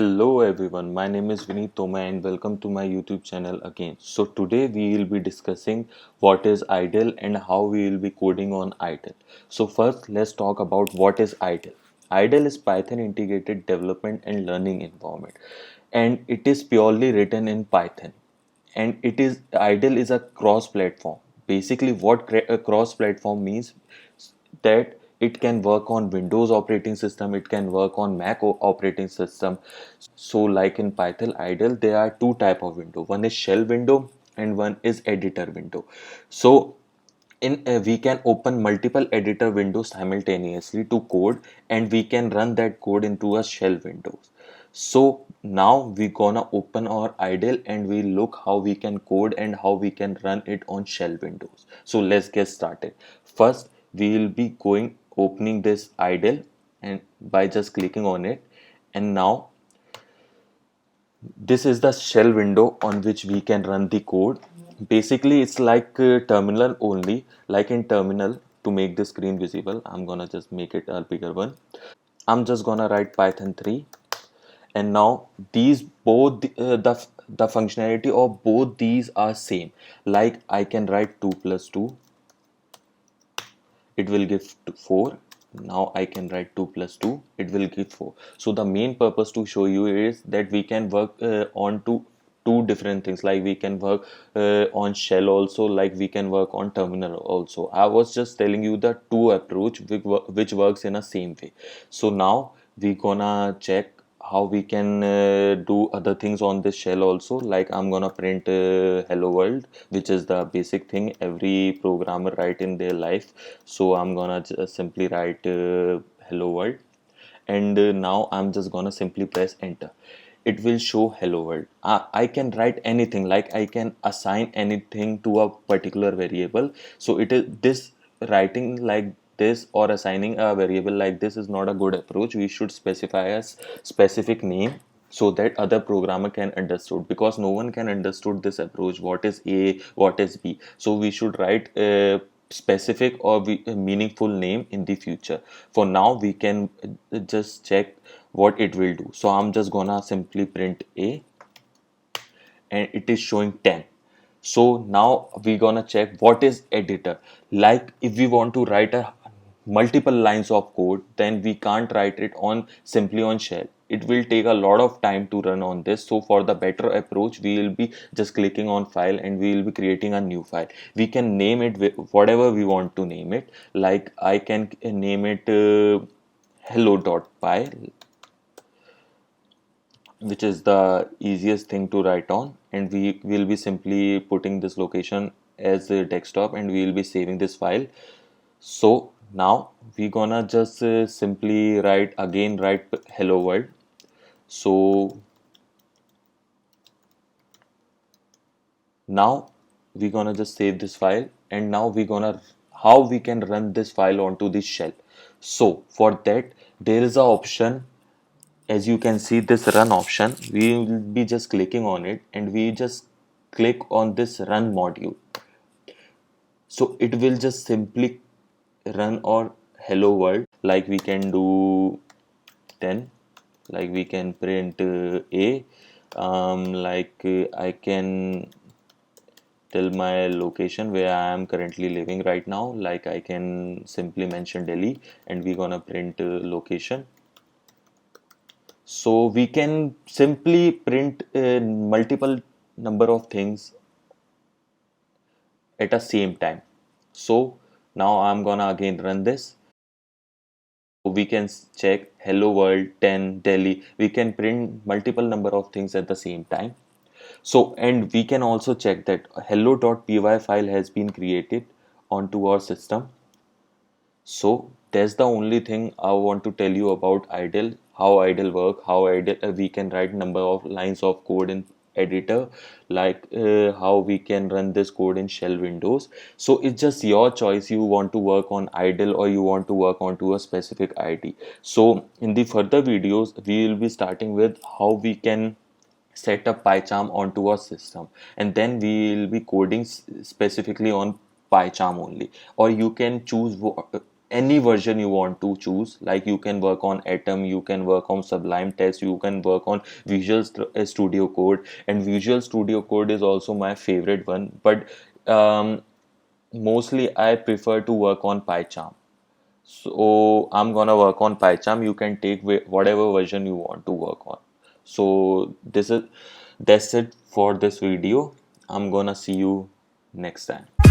Hello everyone, my name is Vineet Toma and welcome to my YouTube channel again. So today we will be discussing what is IDLE and how we will be coding on IDLE. So first let's talk about what is IDLE. IDLE is Python Integrated Development and Learning Environment, and it is purely written in Python, and it is IDLE is a cross platform. Basically what a cross platform means that it can work on Windows operating system, it can work on Mac operating system. So like in Python IDLE, there are two type of window. One is shell window and one is editor window. So in we can open multiple editor windows simultaneously to code, and we can run that code into a shell windows. So now we gonna open our IDLE and we look how we can code and how we can run it on shell windows. So let's get started. First we will be going opening this IDLE and by just clicking on it, and now this is the shell window on which we can run the code. Basically it's like terminal only. Like in terminal, to make the screen visible, I'm gonna just make it a bigger one. I'm just gonna write Python 3, and now these both the functionality of both these are same. Like I can write 2 plus 2, it will give 4. Now I can write 2 plus 2, it will give 4. So the main purpose to show you is that we can work on two different things. Like we can work on shell also, like we can work on terminal also. I was just telling you the two approach which works in a same way. So now we gonna check how we can do other things on this shell also. Like I'm gonna print hello world, which is the basic thing every programmer write in their life. So I'm gonna just simply write hello world, and now I'm just gonna simply press enter. It will show hello world. I can write anything, like I can assign anything to a particular variable. So it is this writing like this or assigning a variable like this is not a good approach. We should specify a specific name so that other programmer can understood, because no one can understood this approach, what is a, what is b. So we should write a specific or a meaningful name in the future. For now we can just check what it will do. So I'm just gonna simply print a, and it is showing 10. So now we're gonna check what is editor. Like if we want to write a multiple lines of code, then we can't write it on simply on shell. It will take a lot of time to run on this. So for the better approach, we will be just clicking on file and we will be creating a new file. We can name it whatever we want to name it. Like I can name it hello.py, which is the easiest thing to write on, and we will be simply putting this location as a desktop and we will be saving this file. So now we gonna just simply write hello world. So now we gonna just save this file, and now we gonna how we can run this file onto this shell. So for that there is a option. As you can see this run option, we will be just clicking on it and we just click on this run module. So it will just simply run our hello world. Like we can do 10, like we can print a, like I can tell my location where I am currently living right now. Like I can simply mention Delhi and we gonna print location. So we can simply print multiple number of things at a same time. So now I'm gonna again run this. We can check hello world 10 Delhi. We can print multiple number of things at the same time. So and we can also check that hello.py file has been created onto our system. So that's the only thing I want to tell you about IDLE, how IDLE work, how IDLE we can write number of lines of code in editor, like how we can run this code in shell windows. So it's just your choice. You want to work on IDLE or you want to work onto a specific ID. So in the further videos, we will be starting with how we can set up PyCharm onto our system, and then we will be coding specifically on PyCharm only. Or you can choose any version you want to choose. Like you can work on Atom, you can work on Sublime Text, you can work on Studio Code, and Visual Studio Code is also my favorite one. But um, mostly I prefer to work on PyCharm. So I'm gonna work on PyCharm. You can take whatever version you want to work on. So that's it for this video. I'm gonna see you next time.